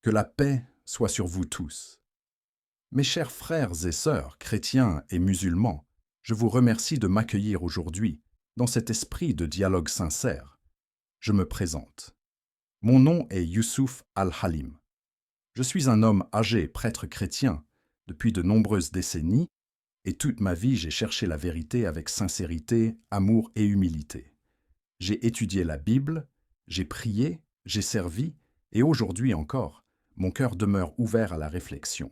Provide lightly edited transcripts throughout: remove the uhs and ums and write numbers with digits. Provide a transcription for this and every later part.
Que la paix soit sur vous tous. Mes chers frères et sœurs, chrétiens et musulmans, je vous remercie de m'accueillir aujourd'hui dans cet esprit de dialogue sincère. Je me présente. Mon nom est Youssouf Al-Halim. Je suis un homme âgé, prêtre chrétien, depuis de nombreuses décennies, et toute ma vie j'ai cherché la vérité avec sincérité, amour et humilité. J'ai étudié la Bible, j'ai prié, j'ai servi, et aujourd'hui encore, mon cœur demeure ouvert à la réflexion.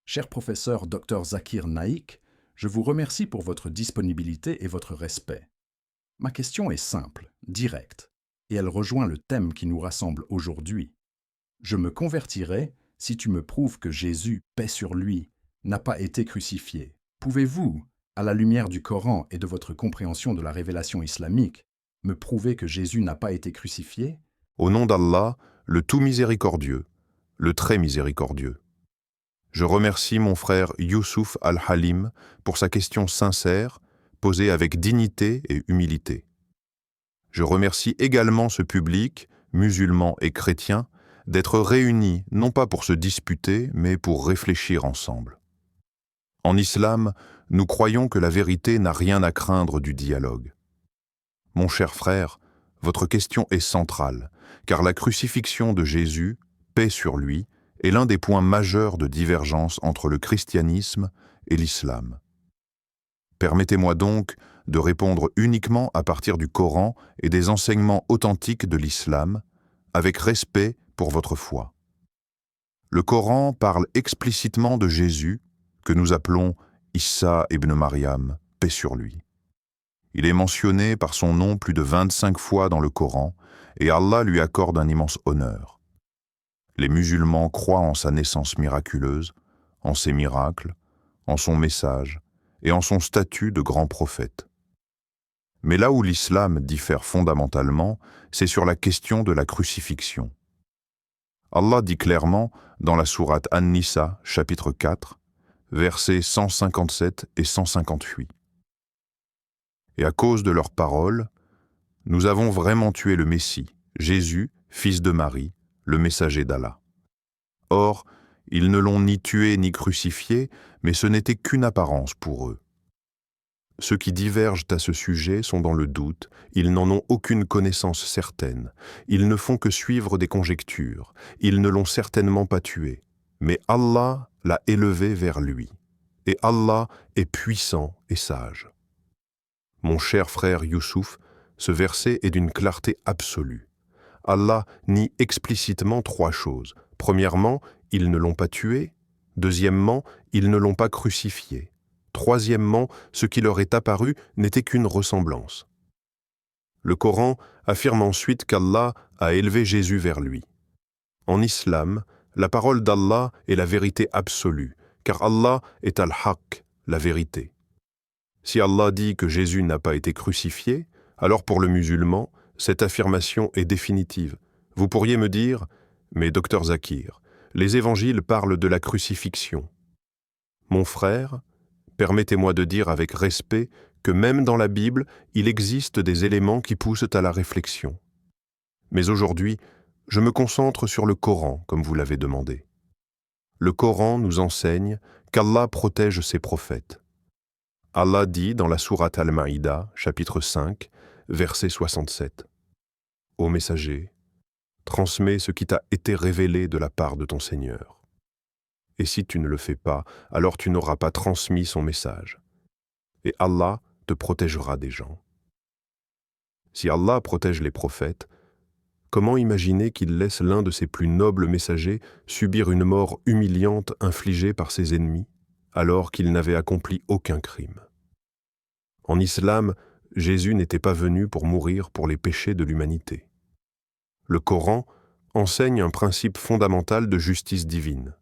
Cher professeur Dr Zakir Naik, je vous remercie pour votre disponibilité et votre respect. Ma question est simple, directe, et elle rejoint le thème qui nous rassemble aujourd'hui. Je me convertirai si tu me prouves que Jésus, paix sur lui, n'a pas été crucifié. Pouvez-vous, à la lumière du Coran et de votre compréhension de la révélation islamique, me prouver que Jésus n'a pas été crucifié? Au nom d'Allah, le tout miséricordieux, le très miséricordieux. Je remercie mon frère Youssouf Al-Halim pour sa question sincère, posée avec dignité et humilité. Je remercie également ce public, musulman et chrétien, d'être réunis non pas pour se disputer, mais pour réfléchir ensemble. En islam, nous croyons que la vérité n'a rien à craindre du dialogue. Mon cher frère, votre question est centrale, car la crucifixion de Jésus, paix sur lui, est l'un des points majeurs de divergence entre le christianisme et l'islam. Permettez-moi donc de répondre uniquement à partir du Coran et des enseignements authentiques de l'islam, avec respect pour votre foi. Le Coran parle explicitement de Jésus, que nous appelons Issa ibn Maryam, paix sur lui. Il est mentionné par son nom plus de 25 fois dans le Coran, et Allah lui accorde un immense honneur. Les musulmans croient en sa naissance miraculeuse, en ses miracles, en son message et en son statut de grand prophète. Mais là où l'islam diffère fondamentalement, c'est sur la question de la crucifixion. Allah dit clairement dans la sourate An-Nisa, chapitre 4, versets 157 et 158. Et à cause de leurs paroles, nous avons vraiment tué le Messie, Jésus, fils de Marie, le messager d'Allah. Or, ils ne l'ont ni tué ni crucifié, mais ce n'était qu'une apparence pour eux. Ceux qui divergent à ce sujet sont dans le doute, ils n'en ont aucune connaissance certaine, ils ne font que suivre des conjectures, ils ne l'ont certainement pas tué, mais Allah l'a élevé vers lui, et Allah est puissant et sage. Mon cher frère Youssouf, ce verset est d'une clarté absolue. Allah nie explicitement trois choses. Premièrement, ils ne l'ont pas tué. Deuxièmement, ils ne l'ont pas crucifié. Troisièmement, ce qui leur est apparu n'était qu'une ressemblance. Le Coran affirme ensuite qu'Allah a élevé Jésus vers lui. En islam, la parole d'Allah est la vérité absolue, car Allah est Al-Haq, la vérité. Si Allah dit que Jésus n'a pas été crucifié, alors pour le musulman, cette affirmation est définitive. Vous pourriez me dire, mais Dr Zakir, les évangiles parlent de la crucifixion. Mon frère, permettez-moi de dire avec respect que même dans la Bible, il existe des éléments qui poussent à la réflexion. Mais aujourd'hui, je me concentre sur le Coran, comme vous l'avez demandé. Le Coran nous enseigne qu'Allah protège ses prophètes. Allah dit dans la sourate Al-Maïda, chapitre 5, verset 67. « Ô messager, transmets ce qui t'a été révélé de la part de ton Seigneur. Et si tu ne le fais pas, alors tu n'auras pas transmis son message. Et Allah te protégera des gens. » Si Allah protège les prophètes, comment imaginer qu'il laisse l'un de ses plus nobles messagers subir une mort humiliante infligée par ses ennemis, alors qu'il n'avait accompli aucun crime? En islam, Jésus n'était pas venu pour mourir pour les péchés de l'humanité. Le Coran enseigne un principe fondamental de justice divine.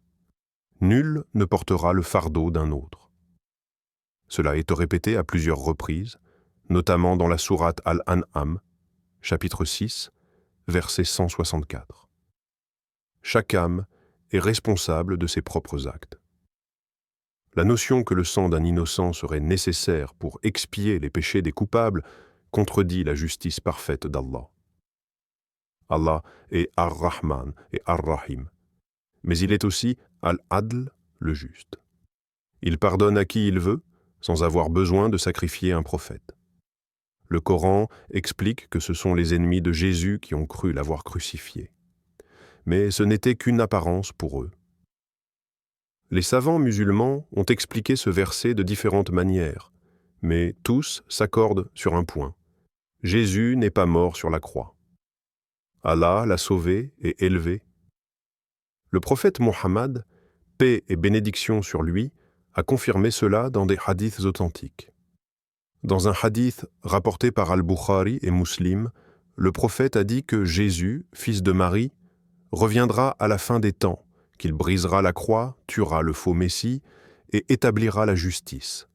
Nul ne portera le fardeau d'un autre. Cela est répété à plusieurs reprises, notamment dans la sourate Al-An'am, chapitre 6, verset 164. Chaque âme est responsable de ses propres actes. La notion que le sang d'un innocent serait nécessaire pour expier les péchés des coupables contredit la justice parfaite d'Allah. Allah est Ar-Rahman et Ar-Rahim. mais il est aussi Al-Adl, le juste. Il pardonne à qui il veut, sans avoir besoin de sacrifier un prophète. Le Coran explique que ce sont les ennemis de Jésus qui ont cru l'avoir crucifié. Mais ce n'était qu'une apparence pour eux. Les savants musulmans ont expliqué ce verset de différentes manières, mais tous s'accordent sur un point. Jésus n'est pas mort sur la croix. Allah l'a sauvé et élevé. Le prophète Mohammed, paix et bénédiction sur lui, a confirmé cela dans des hadiths authentiques. Dans un hadith rapporté par Al-Bukhari et Muslim, le prophète a dit que Jésus, fils de Marie, reviendra à la fin des temps, qu'il brisera la croix, tuera le faux Messie et établira la justice.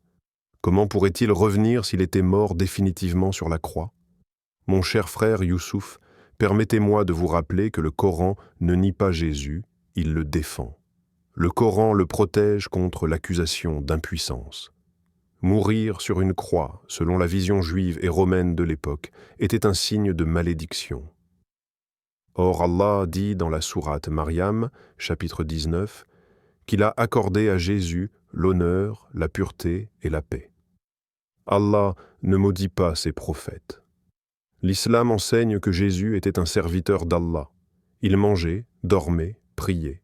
Comment pourrait-il revenir s'il était mort définitivement sur la croix? Mon cher frère Youssouf, permettez-moi de vous rappeler que le Coran ne nie pas Jésus, il le défend. Le Coran le protège contre l'accusation d'impuissance. Mourir sur une croix, selon la vision juive et romaine de l'époque, était un signe de malédiction. Or Allah dit dans la sourate Maryam, chapitre 19, qu'il a accordé à Jésus l'honneur, la pureté et la paix. Allah ne maudit pas ses prophètes. L'islam enseigne que Jésus était un serviteur d'Allah. Il mangeait, dormait, priait.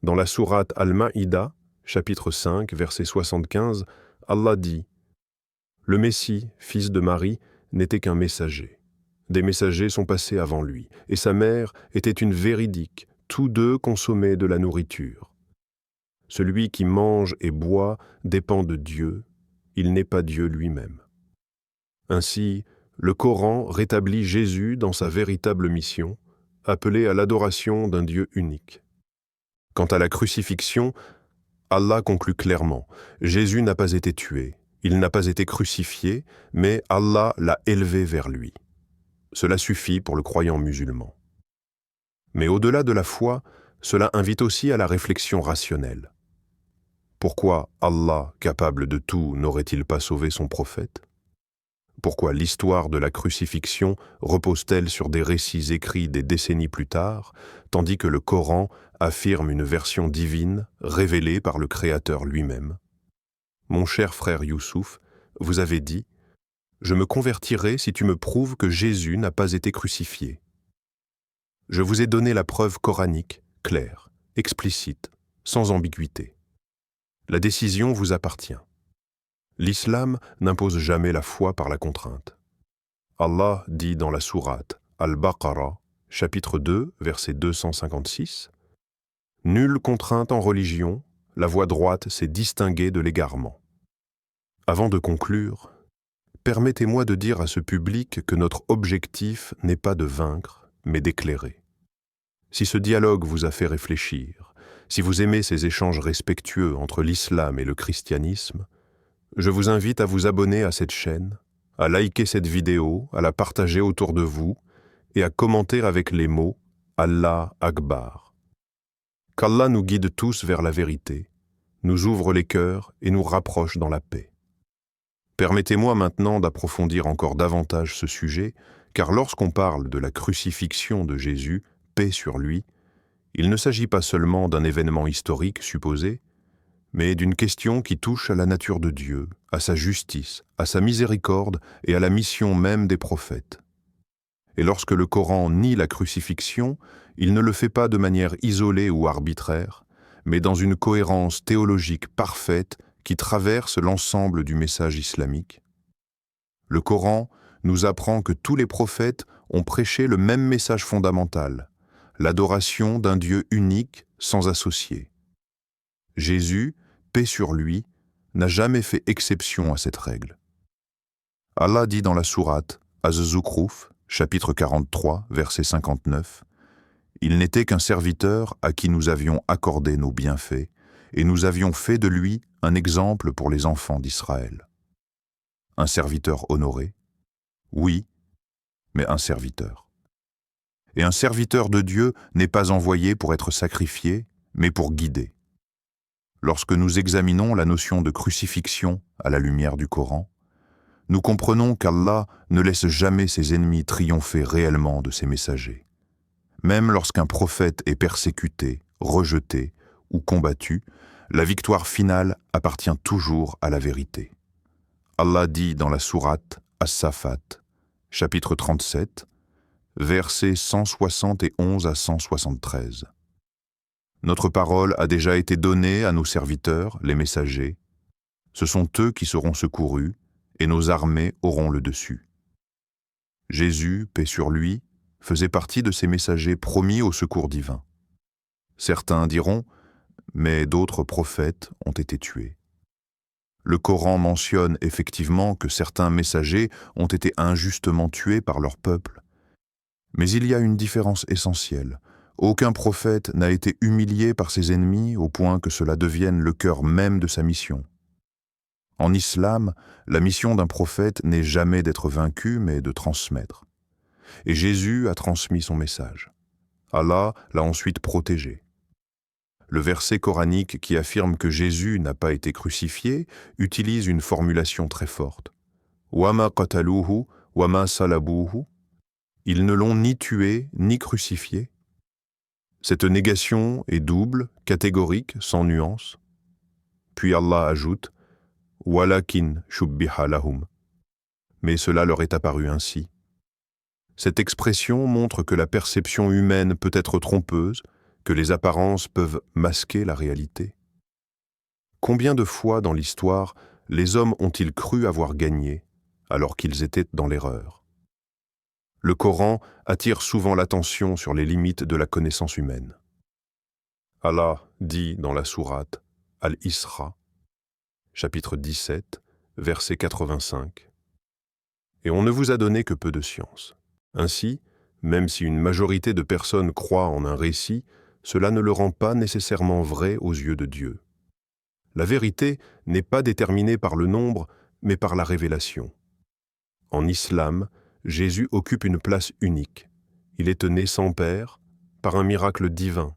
Dans la sourate Al-Ma'ida, chapitre 5, verset 75, Allah dit « Le Messie, fils de Marie, n'était qu'un messager. Des messagers sont passés avant lui, et sa mère était une véridique, tous deux consommaient de la nourriture. Celui qui mange et boit dépend de Dieu, il n'est pas Dieu lui-même. » Ainsi, le Coran rétablit Jésus dans sa véritable mission, appelée à l'adoration d'un Dieu unique. Quant à la crucifixion, Allah conclut clairement, Jésus n'a pas été tué, il n'a pas été crucifié, mais Allah l'a élevé vers lui. Cela suffit pour le croyant musulman. Mais au-delà de la foi, cela invite aussi à la réflexion rationnelle. Pourquoi Allah, capable de tout, n'aurait-il pas sauvé son prophète? Pourquoi l'histoire de la crucifixion repose-t-elle sur des récits écrits des décennies plus tard, tandis que le Coran affirme une version divine révélée par le Créateur lui-même? Mon cher frère Youssouf, vous avez dit « Je me convertirai si tu me prouves que Jésus n'a pas été crucifié. » Je vous ai donné la preuve coranique, claire, explicite, sans ambiguïté. La décision vous appartient. L'islam n'impose jamais la foi par la contrainte. Allah dit dans la sourate Al-Baqarah, chapitre 2, verset 256, « Nulle contrainte en religion, la voie droite s'est distinguée de l'égarement. » Avant de conclure, permettez-moi de dire à ce public que notre objectif n'est pas de vaincre, mais d'éclairer. Si ce dialogue vous a fait réfléchir, si vous aimez ces échanges respectueux entre l'islam et le christianisme, je vous invite à vous abonner à cette chaîne, à liker cette vidéo, à la partager autour de vous et à commenter avec les mots « Allah Akbar ». Qu'Allah nous guide tous vers la vérité, nous ouvre les cœurs et nous rapproche dans la paix. Permettez-moi maintenant d'approfondir encore davantage ce sujet, car lorsqu'on parle de la crucifixion de Jésus, paix sur lui, il ne s'agit pas seulement d'un événement historique supposé, mais d'une question qui touche à la nature de Dieu, à sa justice, à sa miséricorde et à la mission même des prophètes. Et lorsque le Coran nie la crucifixion, il ne le fait pas de manière isolée ou arbitraire, mais dans une cohérence théologique parfaite qui traverse l'ensemble du message islamique. Le Coran nous apprend que tous les prophètes ont prêché le même message fondamental, l'adoration d'un Dieu unique sans associé. Jésus, paix sur lui, n'a jamais fait exception à cette règle. Allah dit dans la sourate Az-Zukhruf, chapitre 43, verset 59, « Il n'était qu'un serviteur à qui nous avions accordé nos bienfaits, et nous avions fait de lui un exemple pour les enfants d'Israël. » Un serviteur honoré? Oui, mais un serviteur. Et un serviteur de Dieu n'est pas envoyé pour être sacrifié, mais pour guider. Lorsque nous examinons la notion de crucifixion à la lumière du Coran, nous comprenons qu'Allah ne laisse jamais ses ennemis triompher réellement de ses messagers. Même lorsqu'un prophète est persécuté, rejeté ou combattu, la victoire finale appartient toujours à la vérité. Allah dit dans la sourate As-Safat, chapitre 37, versets 171 à 173. Notre parole a déjà été donnée à nos serviteurs, les messagers. Ce sont eux qui seront secourus, et nos armées auront le dessus. Jésus, paix sur lui, faisait partie de ces messagers promis au secours divin. Certains diront, mais d'autres prophètes ont été tués. Le Coran mentionne effectivement que certains messagers ont été injustement tués par leur peuple. Mais il y a une différence essentielle. Aucun prophète n'a été humilié par ses ennemis au point que cela devienne le cœur même de sa mission. En islam, la mission d'un prophète n'est jamais d'être vaincu, mais de transmettre. Et Jésus a transmis son message. Allah l'a ensuite protégé. Le verset coranique qui affirme que Jésus n'a pas été crucifié utilise une formulation très forte. « Wama qataluhu, wama salabuhu » Ils ne l'ont ni tué, ni crucifié. Cette négation est double, catégorique, sans nuance. Puis Allah ajoute « Walakin shubbiha lahum » mais cela leur est apparu ainsi. Cette expression montre que la perception humaine peut être trompeuse, que les apparences peuvent masquer la réalité. Combien de fois dans l'histoire les hommes ont-ils cru avoir gagné alors qu'ils étaient dans l'erreur? Le Coran attire souvent l'attention sur les limites de la connaissance humaine. Allah dit dans la sourate Al-Isra, chapitre 17, verset 85. « Et on ne vous a donné que peu de science. Ainsi, même si une majorité de personnes croient en un récit, cela ne le rend pas nécessairement vrai aux yeux de Dieu. La vérité n'est pas déterminée par le nombre, mais par la révélation. En islam, Jésus occupe une place unique. Il est né sans père, par un miracle divin.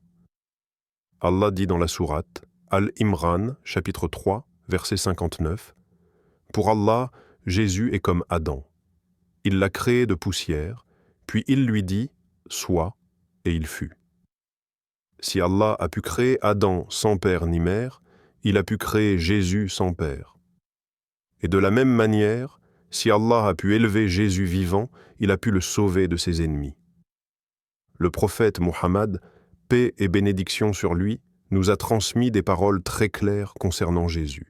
Allah dit dans la sourate Al-Imran, chapitre 3, verset 59, « Pour Allah, Jésus est comme Adam. Il l'a créé de poussière, puis il lui dit « Sois » et il fut. Si Allah a pu créer Adam sans père ni mère, il a pu créer Jésus sans père. Et de la même manière, si Allah a pu élever Jésus vivant, il a pu le sauver de ses ennemis. Le prophète Muhammad, paix et bénédiction sur lui, nous a transmis des paroles très claires concernant Jésus.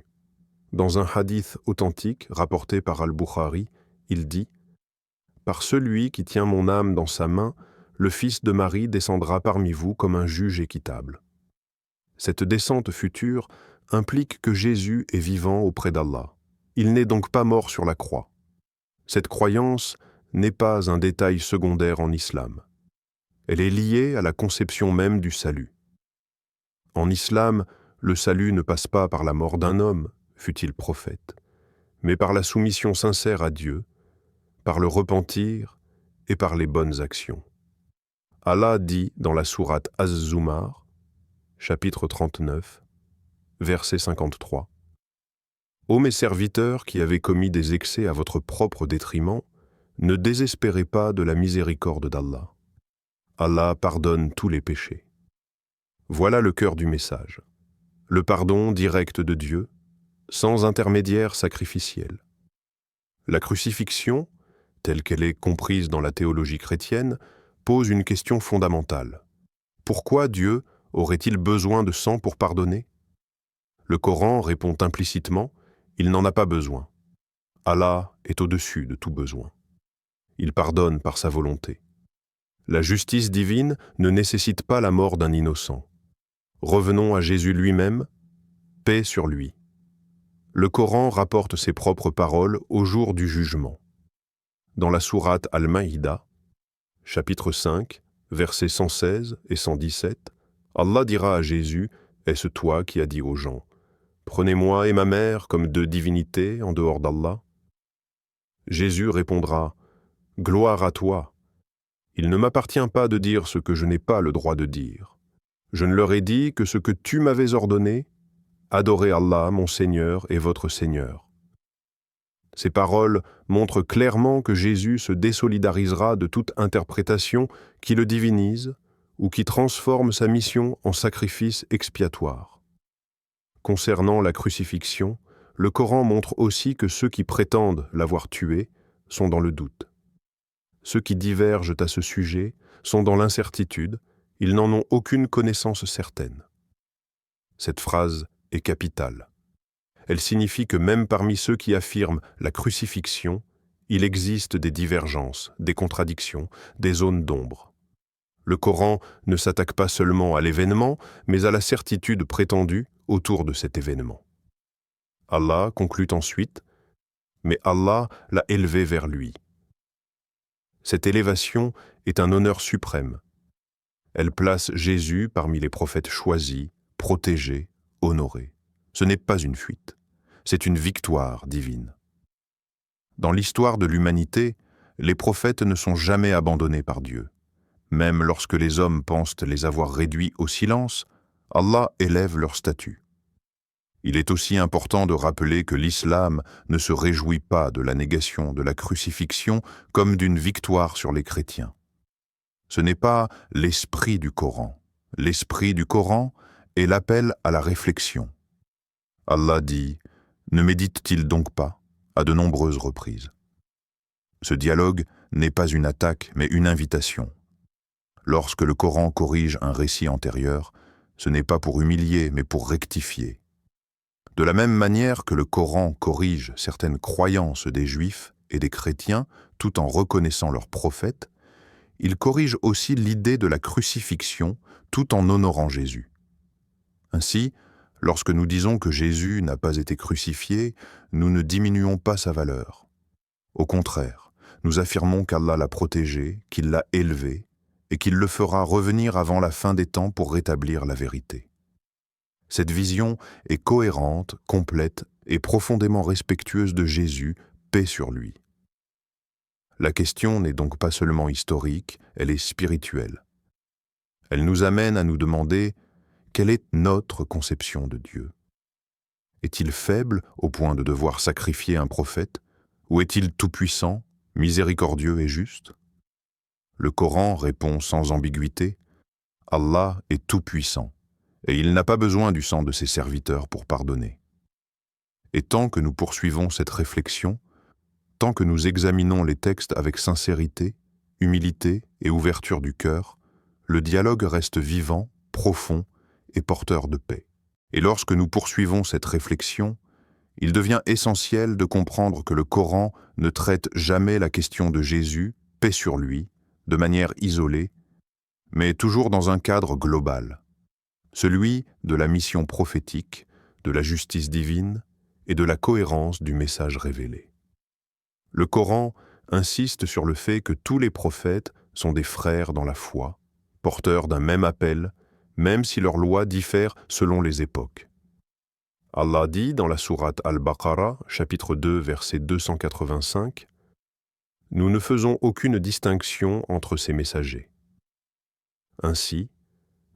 Dans un hadith authentique rapporté par Al-Bukhari, il dit « Par celui qui tient mon âme dans sa main, le fils de Marie descendra parmi vous comme un juge équitable. » Cette descente future implique que Jésus est vivant auprès d'Allah. Il n'est donc pas mort sur la croix. Cette croyance n'est pas un détail secondaire en islam. Elle est liée à la conception même du salut. En islam, le salut ne passe pas par la mort d'un homme, fût-il prophète, mais par la soumission sincère à Dieu, par le repentir et par les bonnes actions. Allah dit dans la sourate Az-Zumar, chapitre 39, verset 53, « Ô mes serviteurs qui avez commis des excès à votre propre détriment, ne désespérez pas de la miséricorde d'Allah. Allah pardonne tous les péchés. » Voilà le cœur du message. Le pardon direct de Dieu, sans intermédiaire sacrificiel. La crucifixion, telle qu'elle est comprise dans la théologie chrétienne, pose une question fondamentale. Pourquoi Dieu aurait-il besoin de sang pour pardonner? Le Coran répond implicitement, il n'en a pas besoin. Allah est au-dessus de tout besoin. Il pardonne par sa volonté. La justice divine ne nécessite pas la mort d'un innocent. Revenons à Jésus lui-même, paix sur lui. Le Coran rapporte ses propres paroles au jour du jugement. Dans la sourate Al-Maïda, chapitre 5, versets 116 et 117, Allah dira à Jésus, « Est-ce toi qui as dit aux gens, « Prenez-moi et ma mère comme deux divinités en dehors d'Allah » Jésus répondra, « Gloire à toi. Il ne m'appartient pas de dire ce que je n'ai pas le droit de dire. Je ne leur ai dit que ce que tu m'avais ordonné, adorez Allah, mon Seigneur et votre Seigneur. » Ces paroles montrent clairement que Jésus se désolidarisera de toute interprétation qui le divinise ou qui transforme sa mission en sacrifice expiatoire. Concernant la crucifixion, le Coran montre aussi que ceux qui prétendent l'avoir tué sont dans le doute. Ceux qui divergent à ce sujet sont dans l'incertitude, ils n'en ont aucune connaissance certaine. Cette phrase est capitale. Elle signifie que même parmi ceux qui affirment la crucifixion, il existe des divergences, des contradictions, des zones d'ombre. Le Coran ne s'attaque pas seulement à l'événement, mais à la certitude prétendue autour de cet événement. Allah conclut ensuite « Mais Allah l'a élevé vers lui ». Cette élévation est un honneur suprême. Elle place Jésus parmi les prophètes choisis, protégés, honorés. Ce n'est pas une fuite, c'est une victoire divine. Dans l'histoire de l'humanité, les prophètes ne sont jamais abandonnés par Dieu. Même lorsque les hommes pensent les avoir réduits au silence, Allah élève leur statut. Il est aussi important de rappeler que l'islam ne se réjouit pas de la négation de la crucifixion comme d'une victoire sur les chrétiens. Ce n'est pas l'esprit du Coran. L'esprit du Coran est l'appel à la réflexion. Allah dit « Ne médite-t-il donc pas ?» à de nombreuses reprises. Ce dialogue n'est pas une attaque, mais une invitation. Lorsque le Coran corrige un récit antérieur, ce n'est pas pour humilier, mais pour rectifier. De la même manière que le Coran corrige certaines croyances des Juifs et des chrétiens tout en reconnaissant leurs prophètes, il corrige aussi l'idée de la crucifixion tout en honorant Jésus. Ainsi, lorsque nous disons que Jésus n'a pas été crucifié, nous ne diminuons pas sa valeur. Au contraire, nous affirmons qu'Allah l'a protégé, qu'il l'a élevé et qu'il le fera revenir avant la fin des temps pour rétablir la vérité. Cette vision est cohérente, complète et profondément respectueuse de Jésus, paix sur lui. La question n'est donc pas seulement historique, elle est spirituelle. Elle nous amène à nous demander quelle est notre conception de Dieu. Est-il faible au point de devoir sacrifier un prophète, ou est-il tout-puissant, miséricordieux et juste? Le Coran répond sans ambiguïté « Allah est tout-puissant, et il n'a pas besoin du sang de ses serviteurs pour pardonner. » Et tant que nous poursuivons cette réflexion, tant que nous examinons les textes avec sincérité, humilité et ouverture du cœur, le dialogue reste vivant, profond et porteur de paix. Et lorsque nous poursuivons cette réflexion, il devient essentiel de comprendre que le Coran ne traite jamais la question de Jésus, paix sur lui, de manière isolée, mais toujours dans un cadre global, celui de la mission prophétique, de la justice divine et de la cohérence du message révélé. Le Coran insiste sur le fait que tous les prophètes sont des frères dans la foi, porteurs d'un même appel, même si leurs lois diffèrent selon les époques. Allah dit dans la sourate Al-Baqarah, chapitre 2, verset 285, « Nous ne faisons aucune distinction entre ces messagers. » Ainsi,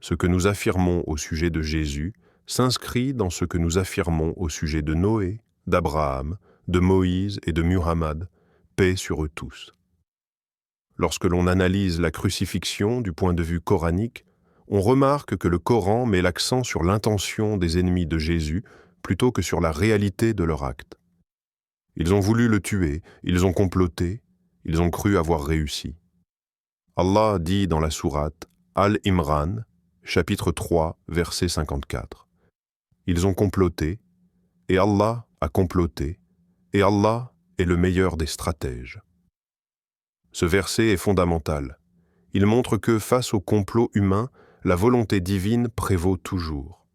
ce que nous affirmons au sujet de Jésus s'inscrit dans ce que nous affirmons au sujet de Noé, d'Abraham, de Moïse et de Muhammad, paix sur eux tous. Lorsque l'on analyse la crucifixion du point de vue coranique, on remarque que le Coran met l'accent sur l'intention des ennemis de Jésus plutôt que sur la réalité de leur acte. Ils ont voulu le tuer, ils ont comploté, ils ont cru avoir réussi. Allah dit dans la sourate Al-Imran, chapitre 3, verset 54. Ils ont comploté, et Allah a comploté, et Allah est le meilleur des stratèges. Ce verset est fondamental. Il montre que, face au complot humain, la volonté divine prévaut toujours.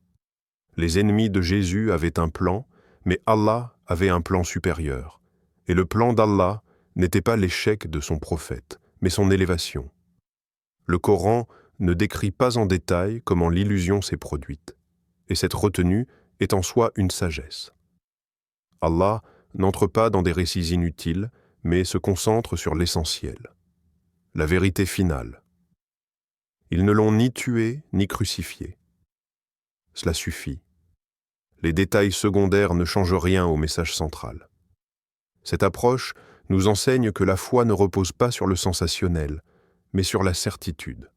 Les ennemis de Jésus avaient un plan, mais Allah avait un plan supérieur. Et le plan d'Allah n'était pas l'échec de son prophète, mais son élévation. Le Coran ne décrit pas en détail comment l'illusion s'est produite, et cette retenue est en soi une sagesse. Allah n'entre pas dans des récits inutiles, mais se concentre sur l'essentiel, la vérité finale. Ils ne l'ont ni tué ni crucifié. Cela suffit. Les détails secondaires ne changent rien au message central. Cette approche nous enseigne que la foi ne repose pas sur le sensationnel, mais sur la certitude.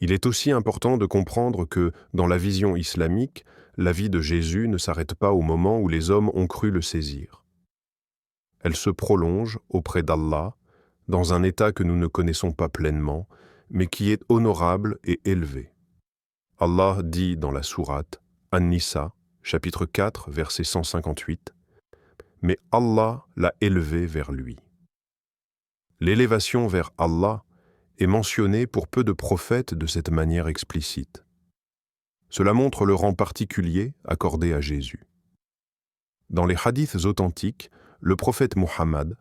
Il est aussi important de comprendre que, dans la vision islamique, la vie de Jésus ne s'arrête pas au moment où les hommes ont cru le saisir. Elle se prolonge auprès d'Allah, dans un état que nous ne connaissons pas pleinement, mais qui est honorable et élevé. Allah dit dans la sourate An-Nisa, chapitre 4, verset 158, « Mais Allah l'a élevé vers lui ». L'élévation vers Allah est mentionnée pour peu de prophètes de cette manière explicite. Cela montre le rang particulier accordé à Jésus. Dans les hadiths authentiques, le prophète Muhammad,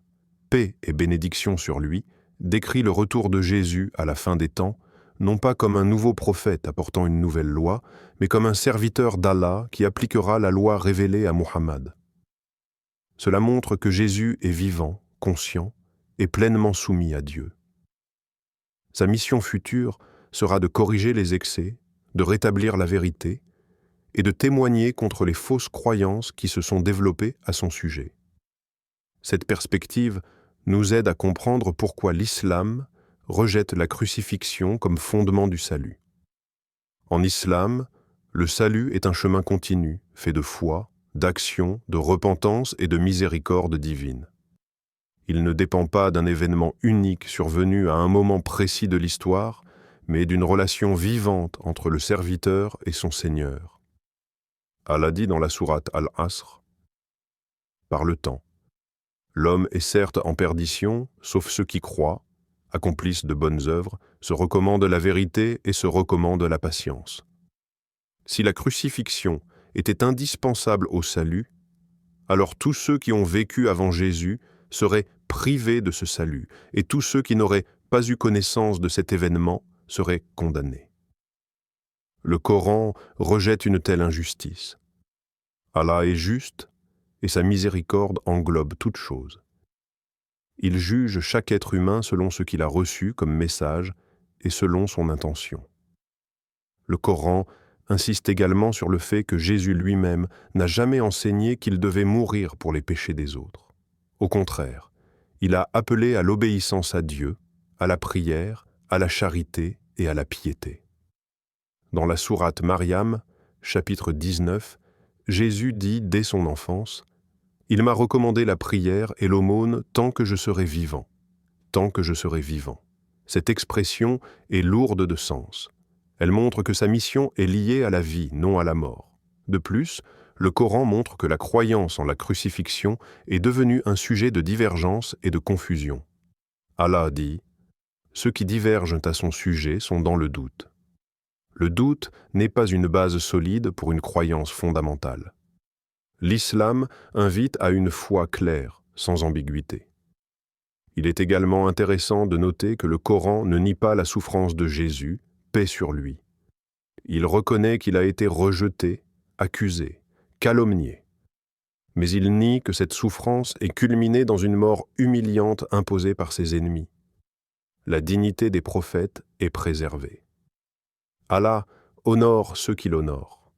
paix et bénédiction sur lui, décrit le retour de Jésus à la fin des temps, non pas comme un nouveau prophète apportant une nouvelle loi, mais comme un serviteur d'Allah qui appliquera la loi révélée à Muhammad. Cela montre que Jésus est vivant, conscient et pleinement soumis à Dieu. Sa mission future sera de corriger les excès, de rétablir la vérité et de témoigner contre les fausses croyances qui se sont développées à son sujet. Cette perspective nous aide à comprendre pourquoi l'islam rejette la crucifixion comme fondement du salut. En islam, le salut est un chemin continu, fait de foi, d'action, de repentance et de miséricorde divine. Il ne dépend pas d'un événement unique survenu à un moment précis de l'histoire, mais d'une relation vivante entre le serviteur et son Seigneur. Allah dit dans la sourate Al-Asr, « Par le temps, l'homme est certes en perdition, sauf ceux qui croient, accomplissent de bonnes œuvres, se recommandent la vérité et se recommandent la patience. » Si la crucifixion était indispensable au salut, alors tous ceux qui ont vécu avant Jésus seraient privés de ce salut, et tous ceux qui n'auraient pas eu connaissance de cet événement seraient condamnés. Le Coran rejette une telle injustice. Allah est juste, et sa miséricorde englobe toute chose. Il juge chaque être humain selon ce qu'il a reçu comme message et selon son intention. Le Coran insiste également sur le fait que Jésus lui-même n'a jamais enseigné qu'il devait mourir pour les péchés des autres. Au contraire, il a appelé à l'obéissance à Dieu, à la prière, à la charité et à la piété. Dans la sourate Maryam, chapitre 19, Jésus dit dès son enfance, « Il m'a recommandé la prière et l'aumône tant que je serai vivant. Tant que je serai vivant. » Cette expression est lourde de sens. Elle montre que sa mission est liée à la vie, non à la mort. De plus, le Coran montre que la croyance en la crucifixion est devenue un sujet de divergence et de confusion. Allah dit, « Ceux qui divergent à son sujet sont dans le doute. » Le doute n'est pas une base solide pour une croyance fondamentale. L'islam invite à une foi claire, sans ambiguïté. Il est également intéressant de noter que le Coran ne nie pas la souffrance de Jésus, paix sur lui. Il reconnaît qu'il a été rejeté, accusé, calomnié. Mais il nie que cette souffrance est culminée dans une mort humiliante imposée par ses ennemis. La dignité des prophètes est préservée. Allah honore ceux qui l'honorent.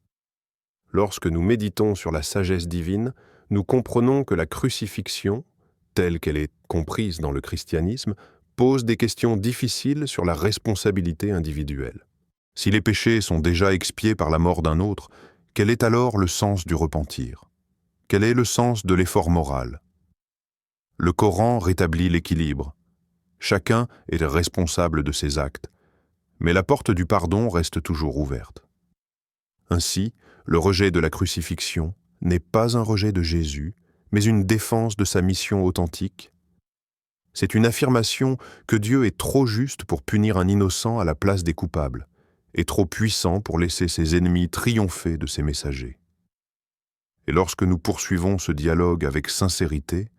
Lorsque nous méditons sur la sagesse divine, nous comprenons que la crucifixion, telle qu'elle est comprise dans le christianisme, pose des questions difficiles sur la responsabilité individuelle. Si les péchés sont déjà expiés par la mort d'un autre, quel est alors le sens du repentir? Quel est le sens de l'effort moral? Le Coran rétablit l'équilibre. Chacun est responsable de ses actes, mais la porte du pardon reste toujours ouverte. Ainsi, le rejet de la crucifixion n'est pas un rejet de Jésus, mais une défense de sa mission authentique. C'est une affirmation que Dieu est trop juste pour punir un innocent à la place des coupables, et trop puissant pour laisser ses ennemis triompher de ses messagers. Et lorsque nous poursuivons ce dialogue avec sincérité,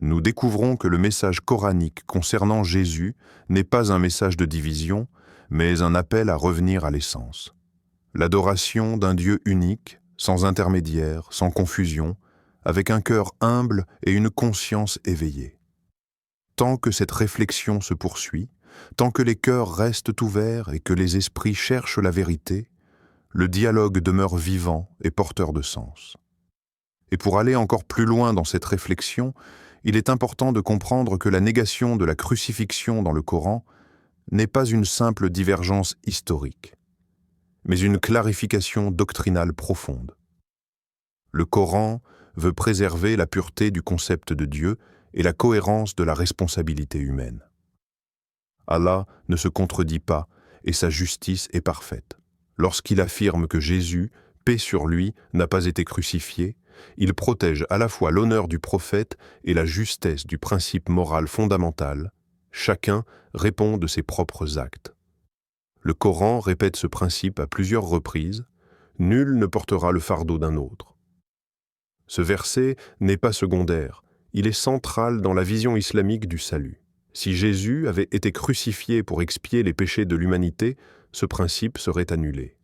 nous découvrons que le message coranique concernant Jésus n'est pas un message de division, mais un appel à revenir à l'essence. L'adoration d'un Dieu unique, sans intermédiaire, sans confusion, avec un cœur humble et une conscience éveillée. Tant que cette réflexion se poursuit, tant que les cœurs restent ouverts et que les esprits cherchent la vérité, le dialogue demeure vivant et porteur de sens. Et pour aller encore plus loin dans cette réflexion, il est important de comprendre que la négation de la crucifixion dans le Coran n'est pas une simple divergence historique, mais une clarification doctrinale profonde. Le Coran veut préserver la pureté du concept de Dieu et la cohérence de la responsabilité humaine. Allah ne se contredit pas et sa justice est parfaite. Lorsqu'il affirme que Jésus, paix sur lui, n'a pas été crucifié, il protège à la fois l'honneur du prophète et la justesse du principe moral fondamental. Chacun répond de ses propres actes. Le Coran répète ce principe à plusieurs reprises. Nul ne portera le fardeau d'un autre. Ce verset n'est pas secondaire, il est central dans la vision islamique du salut. Si Jésus avait été crucifié pour expier les péchés de l'humanité, ce principe serait annulé.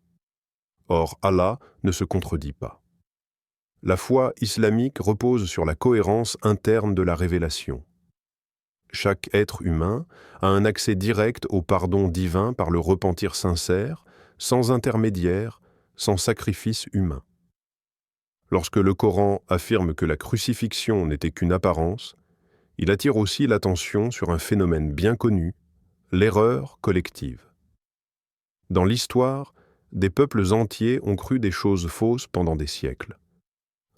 Or, Allah ne se contredit pas. La foi islamique repose sur la cohérence interne de la révélation. Chaque être humain a un accès direct au pardon divin par le repentir sincère, sans intermédiaire, sans sacrifice humain. Lorsque le Coran affirme que la crucifixion n'était qu'une apparence, il attire aussi l'attention sur un phénomène bien connu, l'erreur collective. Dans l'histoire, des peuples entiers ont cru des choses fausses pendant des siècles.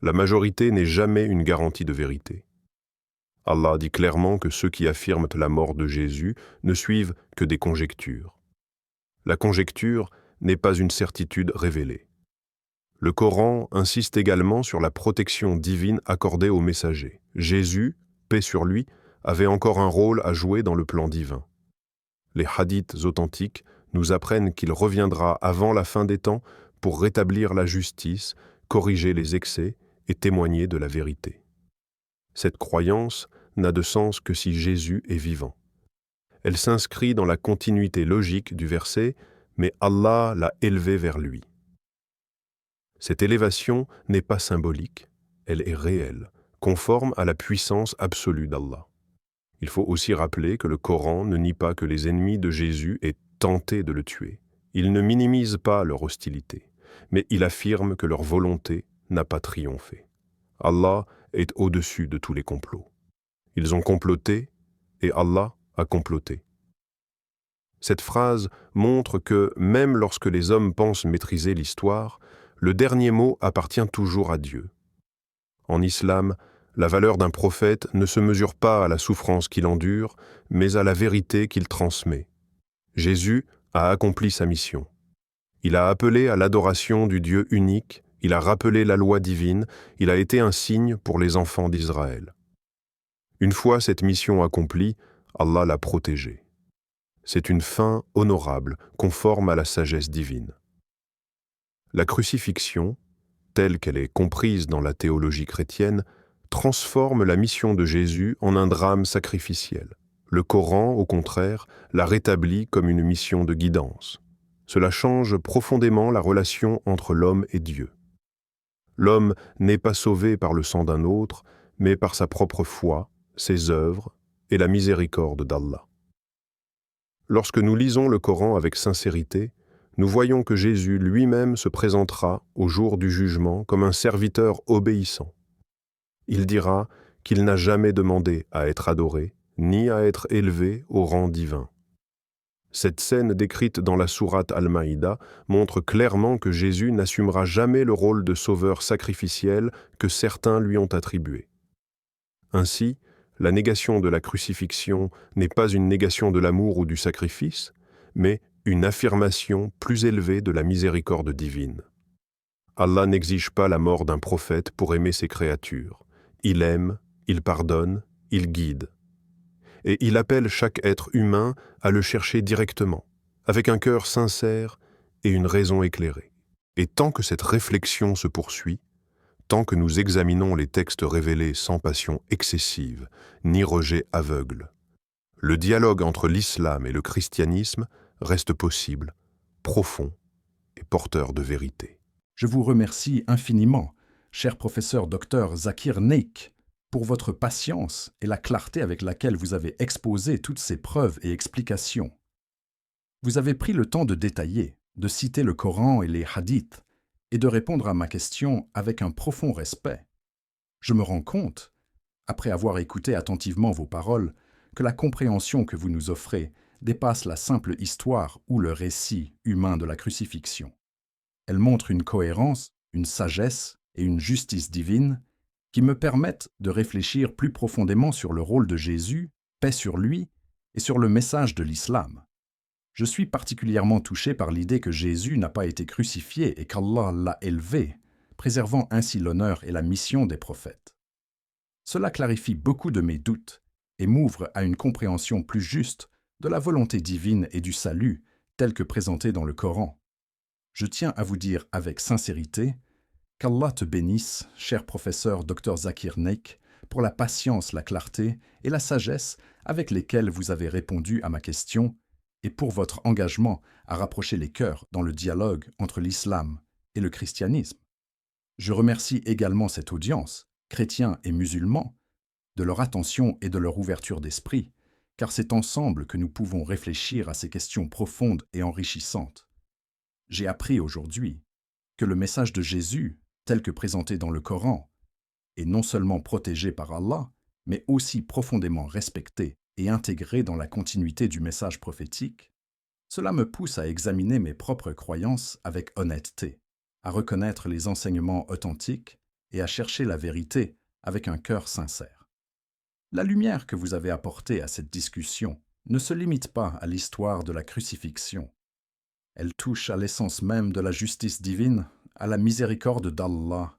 La majorité n'est jamais une garantie de vérité. Allah dit clairement que ceux qui affirment la mort de Jésus ne suivent que des conjectures. La conjecture n'est pas une certitude révélée. Le Coran insiste également sur la protection divine accordée aux messagers. Jésus, paix sur lui, avait encore un rôle à jouer dans le plan divin. Les hadiths authentiques nous apprennent qu'il reviendra avant la fin des temps pour rétablir la justice, corriger les excès et témoigner de la vérité. Cette croyance n'a de sens que si Jésus est vivant. Elle s'inscrit dans la continuité logique du verset « Mais Allah l'a élevé vers lui ». Cette élévation n'est pas symbolique, elle est réelle, conforme à la puissance absolue d'Allah. Il faut aussi rappeler que le Coran ne nie pas que les ennemis de Jésus aient tenté de le tuer. Il ne minimise pas leur hostilité, mais il affirme que leur volonté n'a pas triomphé. Allah est au-dessus de tous les complots. Ils ont comploté et Allah a comploté. Cette phrase montre que, même lorsque les hommes pensent maîtriser l'histoire, le dernier mot appartient toujours à Dieu. En islam, la valeur d'un prophète ne se mesure pas à la souffrance qu'il endure, mais à la vérité qu'il transmet. Jésus a accompli sa mission. Il a appelé à l'adoration du Dieu unique, il a rappelé la loi divine, il a été un signe pour les enfants d'Israël. Une fois cette mission accomplie, Allah l'a protégé. C'est une fin honorable, conforme à la sagesse divine. La crucifixion, telle qu'elle est comprise dans la théologie chrétienne, transforme la mission de Jésus en un drame sacrificiel. Le Coran, au contraire, la rétablit comme une mission de guidance. Cela change profondément la relation entre l'homme et Dieu. L'homme n'est pas sauvé par le sang d'un autre, mais par sa propre foi, ses œuvres et la miséricorde d'Allah. Lorsque nous lisons le Coran avec sincérité, nous voyons que Jésus lui-même se présentera au jour du jugement comme un serviteur obéissant. Il dira qu'il n'a jamais demandé à être adoré, ni à être élevé au rang divin. Cette scène décrite dans la sourate Al-Maïda montre clairement que Jésus n'assumera jamais le rôle de sauveur sacrificiel que certains lui ont attribué. Ainsi, la négation de la crucifixion n'est pas une négation de l'amour ou du sacrifice, mais une affirmation plus élevée de la miséricorde divine. Allah n'exige pas la mort d'un prophète pour aimer ses créatures. Il aime, il pardonne, il guide. Et il appelle chaque être humain à le chercher directement, avec un cœur sincère et une raison éclairée. Et tant que cette réflexion se poursuit, tant que nous examinons les textes révélés sans passion excessive, ni rejet aveugle, le dialogue entre l'islam et le christianisme reste possible, profond et porteur de vérité. Je vous remercie infiniment, cher professeur Dr Zakir Naik, pour votre patience et la clarté avec laquelle vous avez exposé toutes ces preuves et explications. Vous avez pris le temps de détailler, de citer le Coran et les hadiths, et de répondre à ma question avec un profond respect. Je me rends compte, après avoir écouté attentivement vos paroles, que la compréhension que vous nous offrez dépasse la simple histoire ou le récit humain de la crucifixion. Elle montre une cohérence, une sagesse et une justice divine qui me permettent de réfléchir plus profondément sur le rôle de Jésus, paix sur lui, et sur le message de l'islam. Je suis particulièrement touché par l'idée que Jésus n'a pas été crucifié et qu'Allah l'a élevé, préservant ainsi l'honneur et la mission des prophètes. Cela clarifie beaucoup de mes doutes et m'ouvre à une compréhension plus juste de la volonté divine et du salut tel que présenté dans le Coran. Je tiens à vous dire avec sincérité qu'Allah te bénisse, cher professeur Dr Zakir Naik, pour la patience, la clarté et la sagesse avec lesquelles vous avez répondu à ma question et pour votre engagement à rapprocher les cœurs dans le dialogue entre l'islam et le christianisme. Je remercie également cette audience, chrétiens et musulmans, de leur attention et de leur ouverture d'esprit, car c'est ensemble que nous pouvons réfléchir à ces questions profondes et enrichissantes. J'ai appris aujourd'hui que le message de Jésus, tel que présenté dans le Coran, est non seulement protégé par Allah, mais aussi profondément respecté et intégré dans la continuité du message prophétique. Cela me pousse à examiner mes propres croyances avec honnêteté, à reconnaître les enseignements authentiques et à chercher la vérité avec un cœur sincère. La lumière que vous avez apportée à cette discussion ne se limite pas à l'histoire de la crucifixion. Elle touche à l'essence même de la justice divine, à la miséricorde d'Allah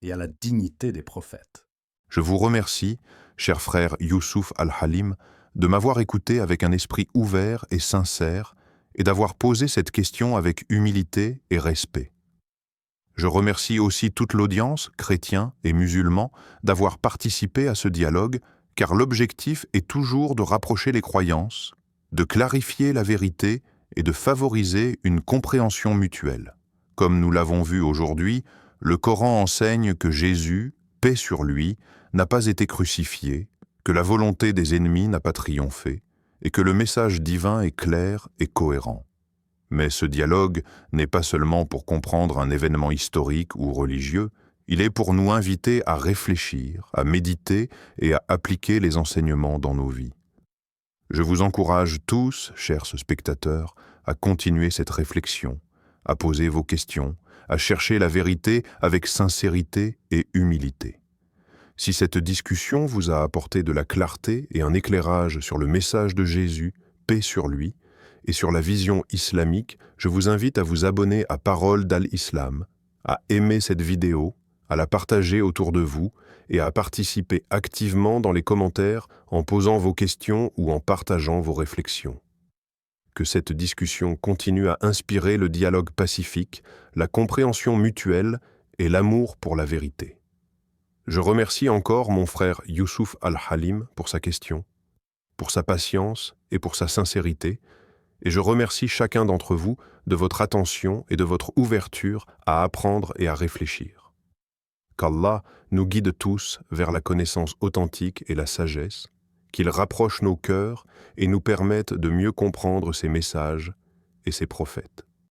et à la dignité des prophètes. Je vous remercie, cher frère Youssouf Al-Halim, de m'avoir écouté avec un esprit ouvert et sincère et d'avoir posé cette question avec humilité et respect. Je remercie aussi toute l'audience, chrétiens et musulmans, d'avoir participé à ce dialogue, car l'objectif est toujours de rapprocher les croyances, de clarifier la vérité et de favoriser une compréhension mutuelle. Comme nous l'avons vu aujourd'hui, le Coran enseigne que Jésus, paix sur lui, n'a pas été crucifié, que la volonté des ennemis n'a pas triomphé, et que le message divin est clair et cohérent. Mais ce dialogue n'est pas seulement pour comprendre un événement historique ou religieux, il est pour nous inviter à réfléchir, à méditer et à appliquer les enseignements dans nos vies. Je vous encourage tous, chers spectateurs, à continuer cette réflexion, à poser vos questions, à chercher la vérité avec sincérité et humilité. Si cette discussion vous a apporté de la clarté et un éclairage sur le message de Jésus, paix sur lui, et sur la vision islamique, je vous invite à vous abonner à Parole d'Al-Islam, à aimer cette vidéo, à la partager autour de vous et à participer activement dans les commentaires en posant vos questions ou en partageant vos réflexions. Que cette discussion continue à inspirer le dialogue pacifique, la compréhension mutuelle et l'amour pour la vérité. Je remercie encore mon frère Youssouf Al-Halim pour sa question, pour sa patience et pour sa sincérité, et je remercie chacun d'entre vous de votre attention et de votre ouverture à apprendre et à réfléchir. Qu'Allah nous guide tous vers la connaissance authentique et la sagesse, qu'il rapproche nos cœurs et nous permette de mieux comprendre ses messages et ses prophètes.